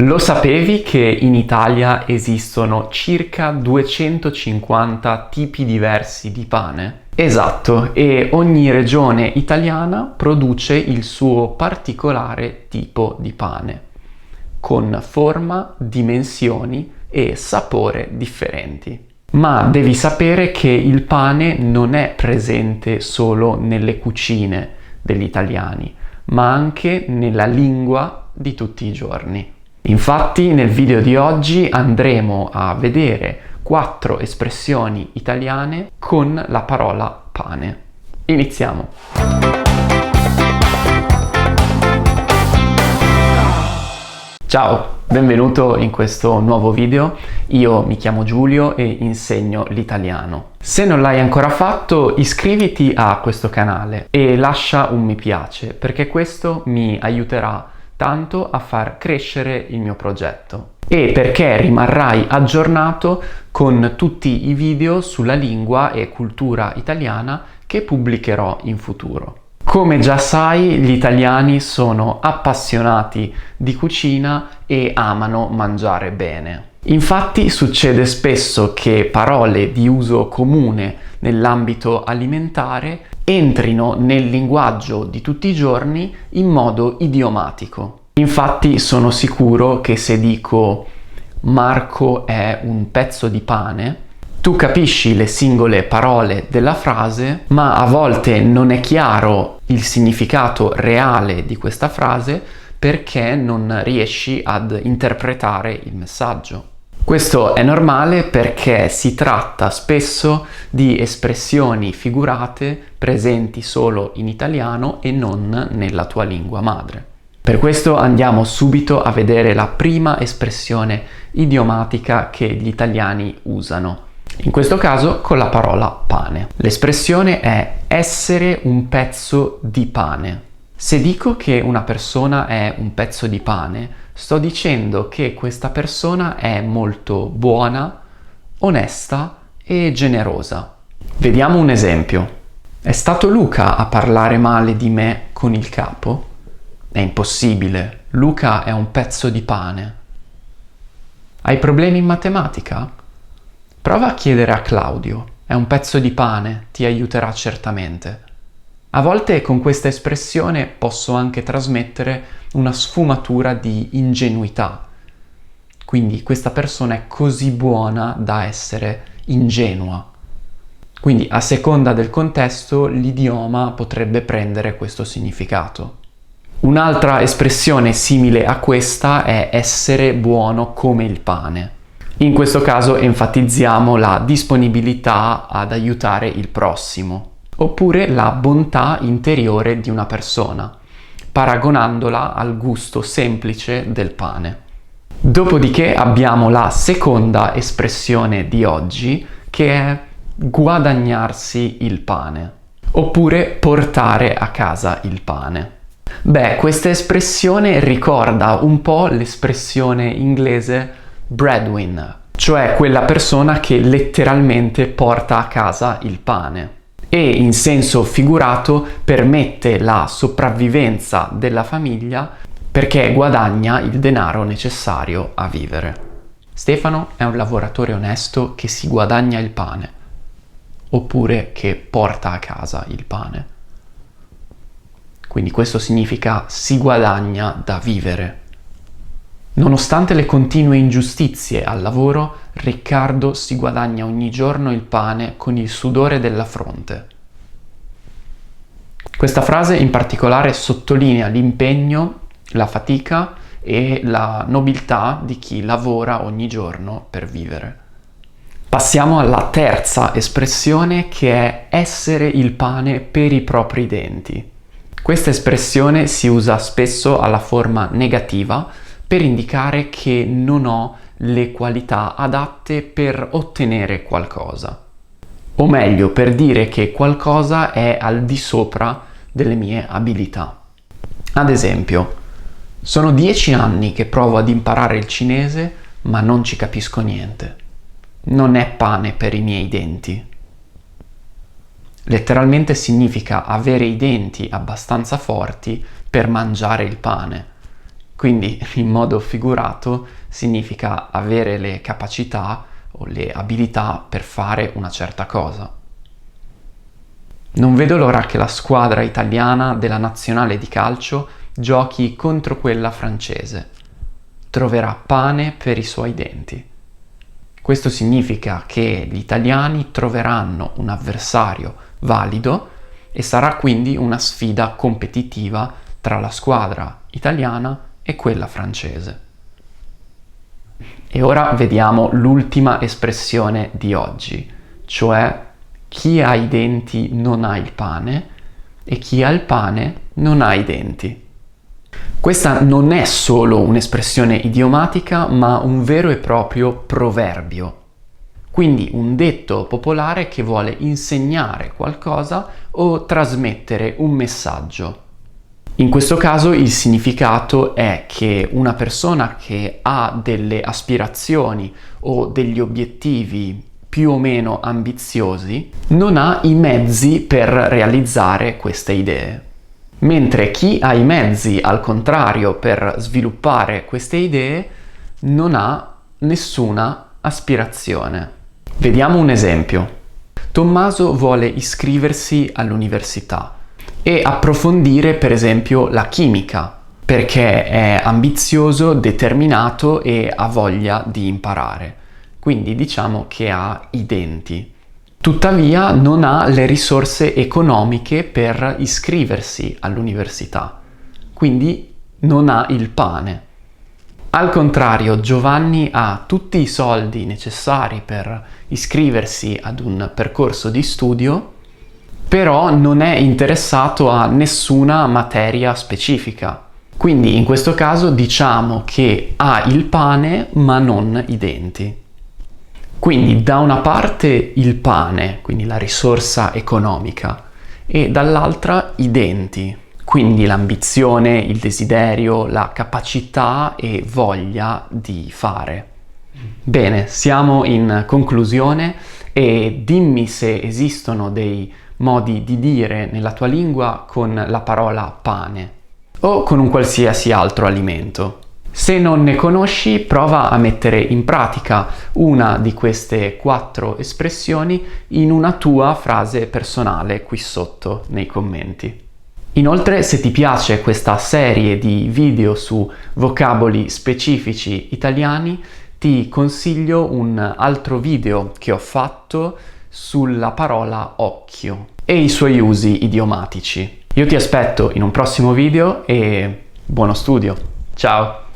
Lo sapevi che in Italia esistono circa 250 tipi diversi di pane? Esatto, e ogni regione italiana produce il suo particolare tipo di pane, con forma, dimensioni e sapore differenti. Ma devi sapere che il pane non è presente solo nelle cucine degli italiani, ma anche nella lingua di tutti i giorni. Infatti, nel video di oggi andremo a vedere 4 espressioni italiane con la parola pane. Iniziamo! Ciao, benvenuto in questo nuovo video. Io mi chiamo Giulio e insegno l'italiano. Se non l'hai ancora fatto, iscriviti a questo canale e lascia un mi piace, perché questo mi aiuterà tanto a far crescere il mio progetto e perché rimarrai aggiornato con tutti i video sulla lingua e cultura italiana che pubblicherò in futuro. Come già sai, gli italiani sono appassionati di cucina e amano mangiare bene. Infatti succede spesso che parole di uso comune nell'ambito alimentare entrino nel linguaggio di tutti i giorni in modo idiomatico. Infatti sono sicuro che se dico Marco è un pezzo di pane, tu capisci le singole parole della frase, ma a volte non è chiaro il significato reale di questa frase perché non riesci ad interpretare il messaggio. Questo è normale perché si tratta spesso di espressioni figurate presenti solo in italiano e non nella tua lingua madre. Per questo andiamo subito a vedere la prima espressione idiomatica che gli italiani usano. In questo caso con la parola pane. L'espressione è essere un pezzo di pane. Se dico che una persona è un pezzo di pane, sto dicendo che questa persona è molto buona, onesta e generosa. Vediamo un esempio. È stato Luca a parlare male di me con il capo? È impossibile, Luca è un pezzo di pane. Hai problemi in matematica? Prova a chiedere a Claudio, è un pezzo di pane, ti aiuterà certamente. A volte con questa espressione posso anche trasmettere una sfumatura di ingenuità. Quindi questa persona è così buona da essere ingenua. Quindi a seconda del contesto l'idioma potrebbe prendere questo significato. Un'altra espressione simile a questa è essere buono come il pane. In questo caso enfatizziamo la disponibilità ad aiutare il prossimo, oppure la bontà interiore di una persona, paragonandola al gusto semplice del pane. Dopodiché abbiamo la seconda espressione di oggi, che è guadagnarsi il pane, oppure portare a casa il pane. Beh, questa espressione ricorda un po' l'espressione inglese breadwinner, cioè quella persona che letteralmente porta a casa il pane e in senso figurato permette la sopravvivenza della famiglia perché guadagna il denaro necessario a vivere. Stefano è un lavoratore onesto che si guadagna il pane, oppure che porta a casa il pane. Quindi questo significa si guadagna da vivere. Nonostante le continue ingiustizie al lavoro, Riccardo si guadagna ogni giorno il pane con il sudore della fronte. Questa frase in particolare sottolinea l'impegno, la fatica e la nobiltà di chi lavora ogni giorno per vivere. Passiamo alla terza espressione, che è essere il pane per i propri denti. Questa espressione si usa spesso alla forma negativa per indicare che non ho le qualità adatte per ottenere qualcosa. O meglio, per dire che qualcosa è al di sopra delle mie abilità. Ad esempio, sono 10 anni che provo ad imparare il cinese, ma non ci capisco niente. Non è pane per i miei denti. Letteralmente significa avere i denti abbastanza forti per mangiare il pane, Quindi, in modo figurato, significa avere le capacità o le abilità per fare una certa cosa. Non vedo l'ora che la squadra italiana della nazionale di calcio giochi contro quella francese. Troverà pane per i suoi denti. Questo significa che gli italiani troveranno un avversario valido e sarà quindi una sfida competitiva tra la squadra italiana e quella francese. E ora vediamo l'ultima espressione di oggi, cioè chi ha i denti non ha il pane e chi ha il pane non ha i denti. Questa non è solo un'espressione idiomatica, ma un vero e proprio proverbio. Quindi un detto popolare che vuole insegnare qualcosa o trasmettere un messaggio. In questo caso il significato è che una persona che ha delle aspirazioni o degli obiettivi più o meno ambiziosi non ha i mezzi per realizzare queste idee. Mentre chi ha i mezzi, al contrario, per sviluppare queste idee non ha nessuna aspirazione. Vediamo un esempio. Tommaso vuole iscriversi all'università e approfondire per esempio la chimica, perché è ambizioso, determinato e ha voglia di imparare. Quindi diciamo che ha i denti. Tuttavia non ha le risorse economiche per iscriversi all'università, quindi non ha il pane. Al contrario, Giovanni ha tutti i soldi necessari per iscriversi ad un percorso di studio, però non è interessato a nessuna materia specifica. Quindi in questo caso diciamo che ha il pane ma non i denti. Quindi da una parte il pane, quindi la risorsa economica, e dall'altra i denti, quindi l'ambizione, il desiderio, la capacità e voglia di fare. Bene, siamo in conclusione e dimmi se esistono dei modi di dire nella tua lingua con la parola pane o con un qualsiasi altro alimento. Se non ne conosci, prova a mettere in pratica una di queste 4 espressioni in una tua frase personale qui sotto nei commenti. Inoltre, se ti piace questa serie di video su vocaboli specifici italiani, ti consiglio un altro video che ho fatto sulla parola occhio e i suoi usi idiomatici. Io ti aspetto in un prossimo video e buono studio. Ciao!